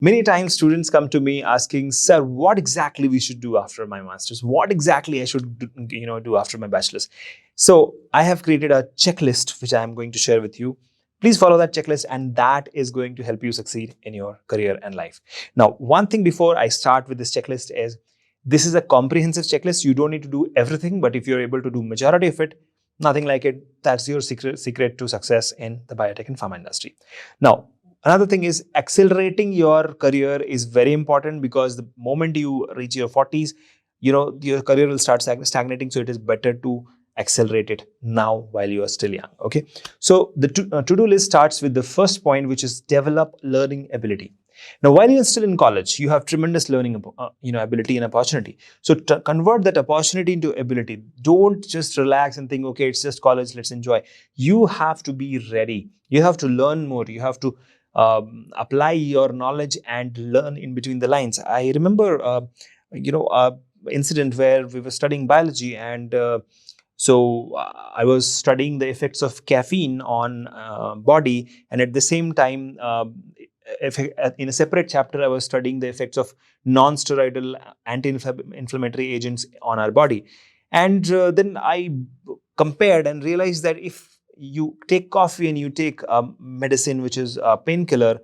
Many times students come to me asking, sir, what exactly we should do after my master's? What exactly I should do after my bachelor's? So I have created a checklist which I am going to share with you. Please follow that checklist, and that is going to help you succeed in your career and life. Now, one thing before I start with this checklist is this is a comprehensive checklist. You don't need to do everything, but if you're able to do majority of it, nothing like it. That's your secret to success in the biotech and pharma industry. Now, another thing is accelerating your career is very important, because the moment you reach your 40s, your career will start stagnating. So it is better to accelerate it now while you are still young. Okay. So the to-do list starts with the first point, which is develop learning ability. Now, while you're still in college, you have tremendous learning, ability and opportunity. So to convert that opportunity into ability. Don't just relax and think, okay, it's just college, let's enjoy. You have to be ready. You have to learn more. You have to apply your knowledge and learn in between the lines. I remember, a incident where we were studying biology, and I was studying the effects of caffeine on body, and at the same time, in a separate chapter, I was studying the effects of non-steroidal anti-inflammatory agents on our body. And then I compared and realized that if you take coffee and you take medicine, which is a painkiller,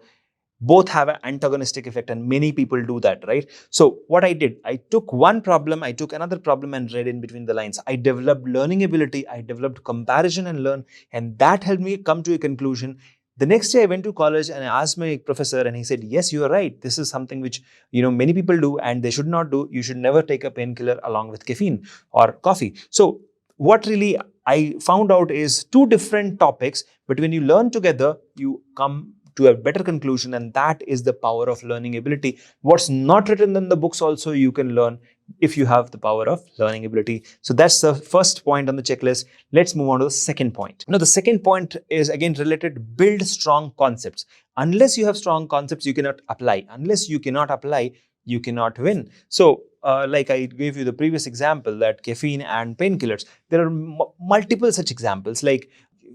both have an antagonistic effect, and many people do that, right? So what I did, I took one problem, I took another problem and read in between the lines. I developed learning ability, I developed comparison and learn, and that helped me come to a conclusion. The next day I went to college and I asked my professor, and he said, yes, you are right, this is something which many people do and they should not do. You should never take a painkiller along with caffeine or coffee. So what really I found out is two different topics, but when you learn together, you come to a better conclusion, and that is the power of learning ability. What's not written in the books also you can learn if you have the power of learning ability. So that's the first point on the checklist. Let's move on to the second point. Now, the second point is again related: build strong concepts. Unless you have strong concepts, you cannot apply. Unless you cannot apply, you cannot win. So like I gave you the previous example, that caffeine and painkillers, there are multiple such examples, like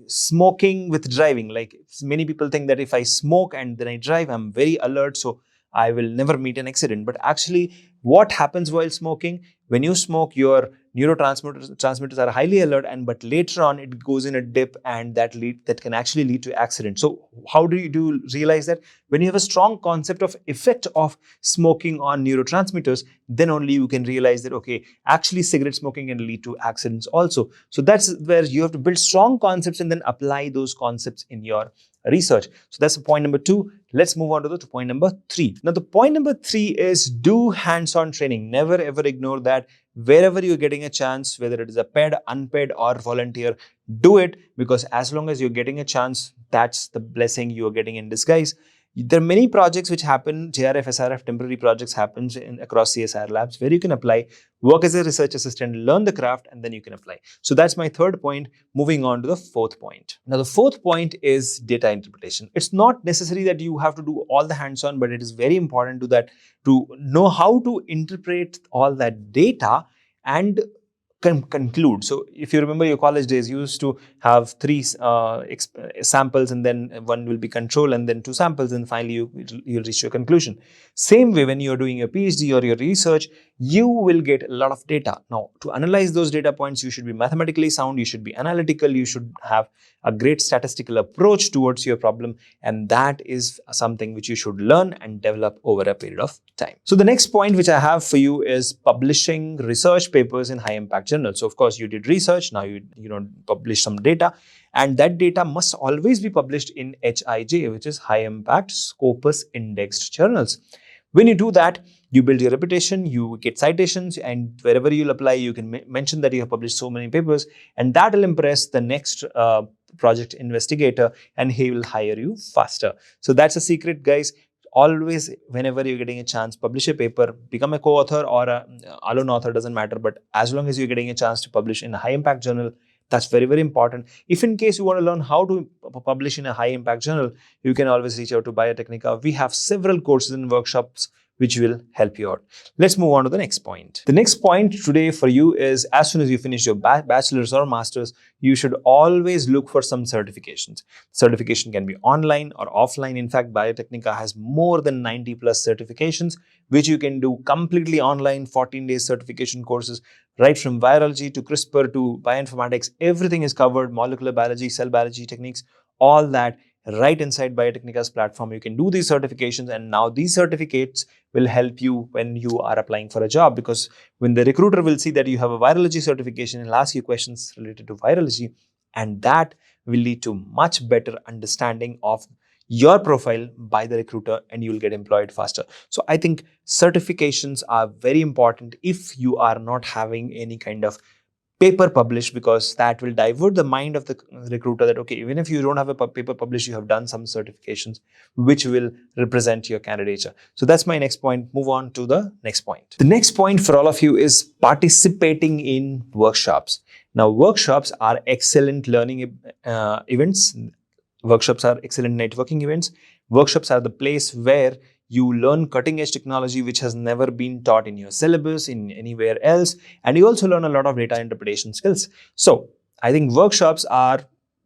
smoking with driving. Like, many people think that if I smoke and then I drive, I'm very alert, so I will never meet an accident. But actually, what happens while smoking? When you smoke, your neurotransmitters are highly alert, and but later on it goes in a dip, and that can actually lead to accident. So how do you realize that? When you have a strong concept of effect of smoking on neurotransmitters, then only you can realize that, okay, actually cigarette smoking can lead to accidents also. So that's where you have to build strong concepts and then apply those concepts in your research. So that's point number 2. Let's move on to the point number 3. Now, the point number 3 is do hands-on training. Never ever ignore that. Wherever you're getting a chance, whether it is a paid, unpaid, or volunteer, do it, because as long as you're getting a chance, that's the blessing you are getting in disguise. There are many projects which happen, JRF, SRF, temporary projects happens across CSR labs, where you can apply, work as a research assistant, learn the craft, and then you can apply. So that's my third point. Moving on to the fourth point. Now, the fourth point is data interpretation. It's not necessary that you have to do all the hands-on, but it is very important to know how to interpret all that data and conclude. So if you remember your college days, you used to have three samples, and then one will be control, and then two samples, and finally you'll reach your conclusion. Same way, when you're doing your PhD or your research, you will get a lot of data. Now, to analyze those data points, you should be mathematically sound, you should be analytical, you should have a great statistical approach towards your problem, and that is something which you should learn and develop over a period of time. So the next point which I have for you is publishing research papers in high impact journals. So of course you did research, now you publish some data, and that data must always be published in HIJ, which is high impact Scopus indexed journals. When you do that, you build your reputation, you get citations, and wherever you'll apply, you can mention that you have published so many papers, and that will impress the next project investigator, and he will hire you faster. So that's a secret, guys. Always, whenever you're getting a chance, publish a paper, become a co-author or a alone author, doesn't matter. But as long as you're getting a chance to publish in a high impact journal, that's very, very important. If in case you want to learn how to publish in a high impact journal, you can always reach out to Biotecnika. We have several courses and workshops which will help you out. Let's move on to the next point. The next point today for you is, as soon as you finish your bachelor's or master's, you should always look for some certifications. Certification can be online or offline. In fact, Biotecnika has more than 90 plus certifications, which you can do completely online, 14 days certification courses, right from virology to CRISPR to bioinformatics. Everything is covered: molecular biology, cell biology techniques, all that right inside Biotechnika's platform. You can do these certifications, and now these certificates will help you when you are applying for a job, because when the recruiter will see that you have a virology certification, he'll ask you questions related to virology, and that will lead to much better understanding of your profile by the recruiter, and you will get employed faster. So I think certifications are very important if you are not having any kind of paper published, because that will divert the mind of the recruiter that, okay, even if you don't have a paper published, you have done some certifications which will represent your candidature. So that's my next point. Move on to the next point. The next point for all of you is participating in workshops. Now, workshops are excellent learning events. Workshops are excellent networking events. Workshops are the place where you learn cutting edge technology which has never been taught in your syllabus, in anywhere else. And you also learn a lot of data interpretation skills. So I think workshops are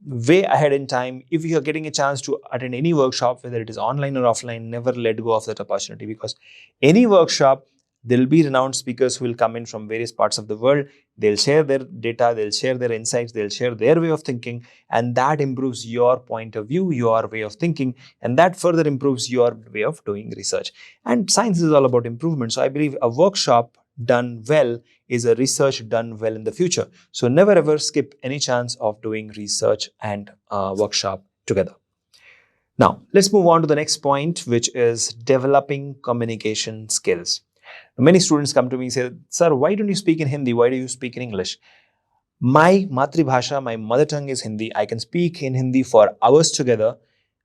way ahead in time. If you are getting a chance to attend any workshop, whether it is online or offline, never let go of that opportunity, because any workshop, there will be renowned speakers who will come in from various parts of the world. They'll share their data, they'll share their insights, they'll share their way of thinking, and that improves your point of view, your way of thinking, and that further improves your way of doing research. And science is all about improvement. So I believe a workshop done well is a research done well in the future. So never ever skip any chance of doing research and workshop together. Now, let's move on to the next point, which is developing communication skills. Many students come to me and say, "Sir, why don't you speak in Hindi? Why do you speak in English?" My Matribhasha, my mother tongue is Hindi. I can speak in Hindi for hours together,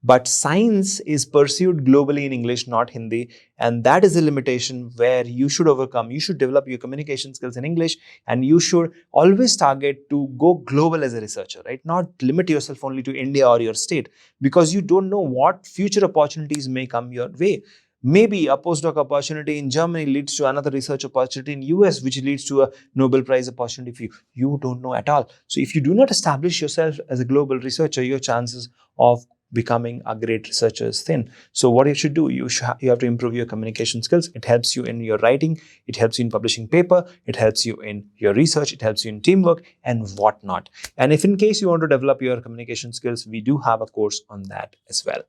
but science is pursued globally in English, not Hindi. And that is a limitation where you should overcome. You should develop your communication skills in English, and you should always target to go global as a researcher, right? Not limit yourself only to India or your state, because you don't know what future opportunities may come your way. Maybe a postdoc opportunity in Germany leads to another research opportunity in US, which leads to a Nobel Prize opportunity for you. You don't know at all. So if you do not establish yourself as a global researcher, your chances of becoming a great researcher is thin. So what you should do, you have to improve your communication skills. It helps you in your writing, it helps you in publishing paper, it helps you in your research, it helps you in teamwork and whatnot. And if in case you want to develop your communication skills, we do have a course on that as well.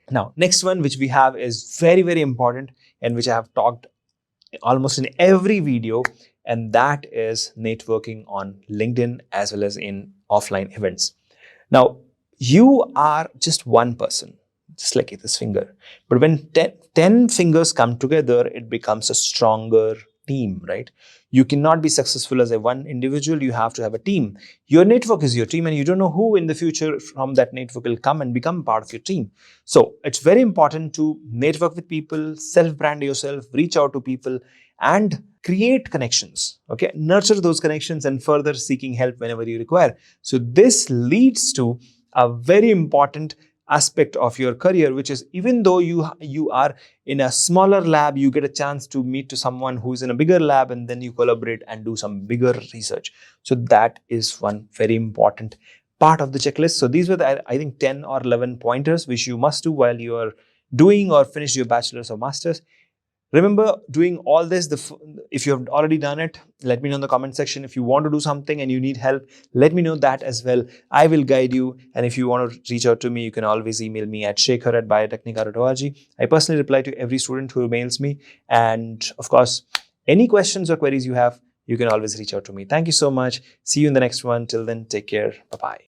Now, next one which we have is very, very important, and which I have talked almost in every video, and that is networking on LinkedIn as well as in offline events. Now, you are just one person, just like this finger. But when 10 fingers come together, it becomes a stronger team, right? You cannot be successful as a one individual. You have to have a team. Your network is your team, and you don't know who in the future from that network will come and become part of your team. So it's very important to network with people, self-brand yourself, reach out to people, and create connections. Okay, nurture those connections and further seeking help whenever you require. So this leads to a very important aspect of your career, which is, even though you are in a smaller lab, you get a chance to meet to someone who is in a bigger lab, and then you collaborate and do some bigger research. So that is one very important part of the checklist. So these were the, I think, 10 or 11 pointers which you must do while you are doing or finish your bachelor's or master's. Remember doing all this. If you have already done it, let me know in the comment section. If you want to do something and you need help, let me know that as well. I will guide you. And if you want to reach out to me, you can always email me at shekhar@biotechnika.org. I personally reply to every student who mails me. And of course, any questions or queries you have, you can always reach out to me. Thank you so much. See you in the next one. Till then, take care. Bye-bye.